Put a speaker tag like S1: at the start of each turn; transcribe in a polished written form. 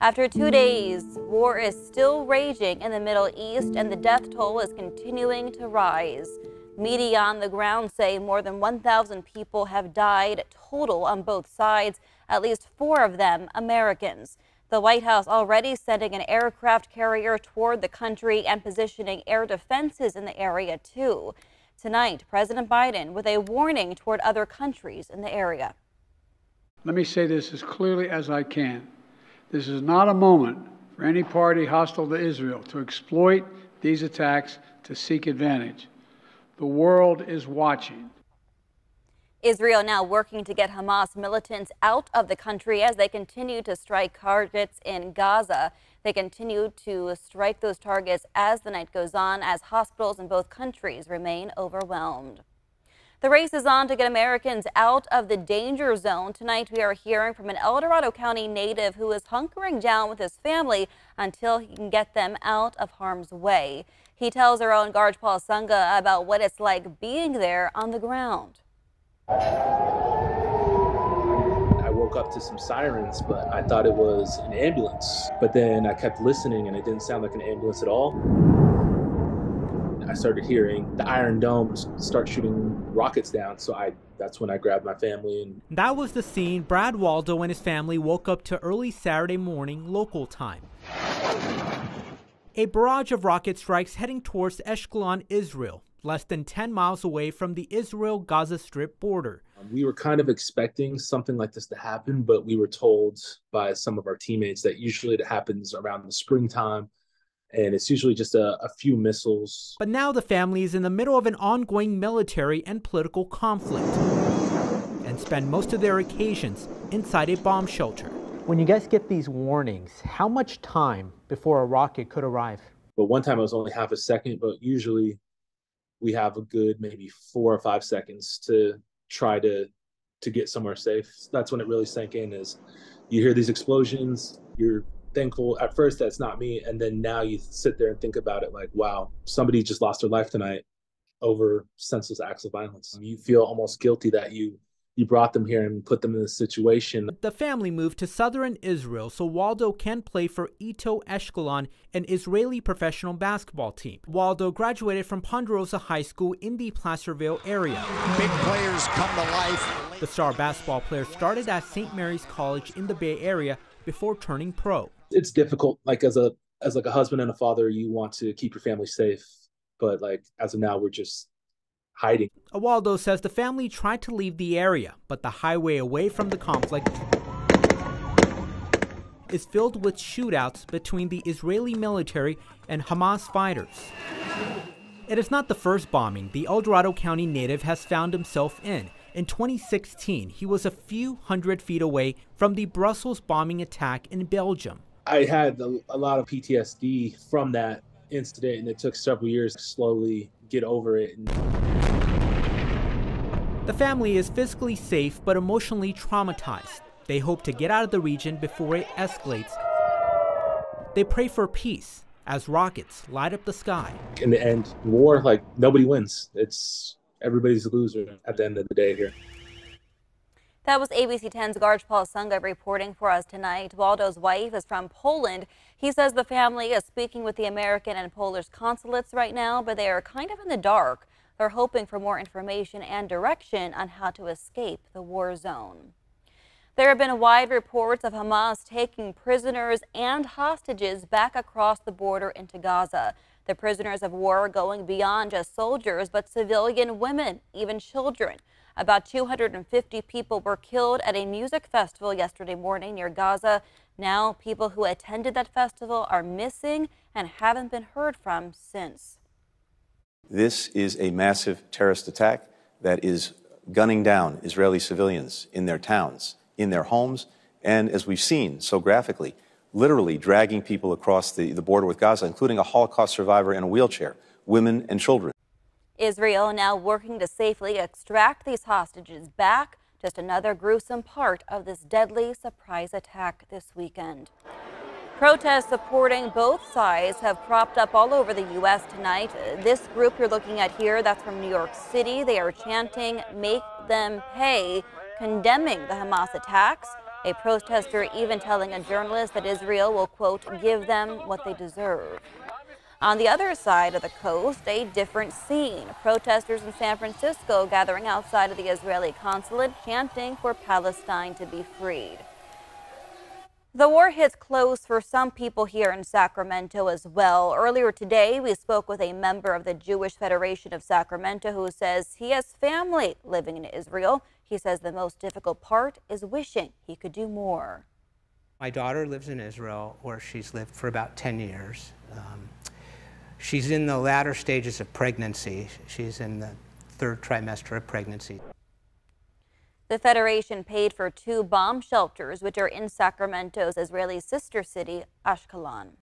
S1: After 2 days, war is still raging in the Middle East and the death toll is continuing to rise. Media on the ground say more than 1,000 people have died total on both sides, at least 4 of them Americans. The White House already sending an aircraft carrier toward the country and positioning air defenses in the area too. Tonight, President Biden with a warning toward other countries in the area.
S2: Let me say this as clearly as I can. This is not a moment for any party hostile to Israel to exploit these attacks to seek advantage. The world is watching.
S1: Israel now working to get Hamas militants out of the country as they continue to strike targets in Gaza. They continue to strike those targets as the night goes on, as hospitals in both countries remain overwhelmed. The race is on to get Americans out of the danger zone. Tonight, we are hearing from an Dorado County native who is hunkering down with his family until he can get them out of harm's way. He tells our own Paul Sunga about what it's like being there on the ground.
S3: I woke up to some sirens, but I thought it was an ambulance. But then I kept listening and it didn't sound like an ambulance at all. I started hearing the Iron Dome start shooting rockets down, so that's when I grabbed my family. And
S4: that was the scene Brad Waldo and his family woke up to early Saturday morning local time. A barrage of rocket strikes heading towards Ashkelon, Israel, less than 10 miles away from the Israel-Gaza Strip border.
S3: We were kind of expecting something like this to happen, but we were told by some of our teammates that usually it happens around the springtime. And it's usually just a few missiles.
S4: But now the family is in the middle of an ongoing military and political conflict and spend most of their occasions inside a bomb shelter. When you guys get these warnings, how much time before a rocket could arrive?
S3: But one time it was only half a second, but usually we have a good maybe 4 or 5 seconds to try to get somewhere safe. That's when it really sank in, is you hear these explosions, you're thankful at first that it's not me, and then now you sit there and think about it like, wow, somebody just lost their life tonight over senseless acts of violence. You feel almost guilty that you brought them here and put them in this situation.
S4: The family moved to southern Israel so Waldo can play for Ito Ashkelon, an Israeli professional basketball team. Waldo graduated from Ponderosa High School in the Placerville area.
S5: Big players come to life.
S4: The star basketball player started at St. Mary's College in the Bay Area before turning pro.
S3: It's difficult, like as a husband and a father, you want to keep your family safe, but like as of now, we're just hiding.
S4: Waldo says the family tried to leave the area, but the highway away from the conflict is filled with shootouts between the Israeli military and Hamas fighters. It is not the first bombing the Dorado County native has found himself in. In 2016, he was a few hundred feet away from the Brussels bombing attack in Belgium.
S3: I had a lot of PTSD from that incident, and it took several years to slowly get over it.
S4: The family is physically safe but emotionally traumatized. They hope to get out of the region before it escalates. They pray for peace as rockets light up the sky.
S3: In the end, war, like, nobody wins. Everybody's a loser at the end of the day here.
S1: That was ABC 10's Paul Sunga reporting for us tonight. Waldo's wife is from Poland. He says the family is speaking with the American and Polish consulates right now, but they are kind of in the dark. They're hoping for more information and direction on how to escape the war zone. There have been wide reports of Hamas taking prisoners and hostages back across the border into Gaza. The prisoners of war going beyond just soldiers, but civilian women, even children. About 250 people were killed at a music festival yesterday morning near Gaza. Now, people who attended that festival are missing and haven't been heard from since.
S6: This is a massive terrorist attack that is gunning down Israeli civilians in their towns, in their homes, and as we've seen so graphically, literally dragging people across the border with Gaza, including a Holocaust survivor in a wheelchair, women and children.
S1: Israel now working to safely extract these hostages back. Just another gruesome part of this deadly surprise attack this weekend. Protests supporting both sides have cropped up all over the U.S. tonight. This group you're looking at here, that's from New York City. They are chanting, "Make them pay," condemning the Hamas attacks. A protester even telling a journalist that Israel will, quote, give them what they deserve. On the other side of the coast, a different scene. Protesters in San Francisco gathering outside of the Israeli consulate, chanting for Palestine to be freed. The war hits close for some people here in Sacramento as well. Earlier today, we spoke with a member of the Jewish Federation of Sacramento who says he has family living in Israel. He says the most difficult part is wishing he could do more.
S7: My daughter lives in Israel, where she's lived for about 10 years. She's in the latter stages of pregnancy. She's in the 3rd trimester of pregnancy.
S1: The Federation paid for 2 bomb shelters, which are in Sacramento's Israeli sister city, Ashkelon.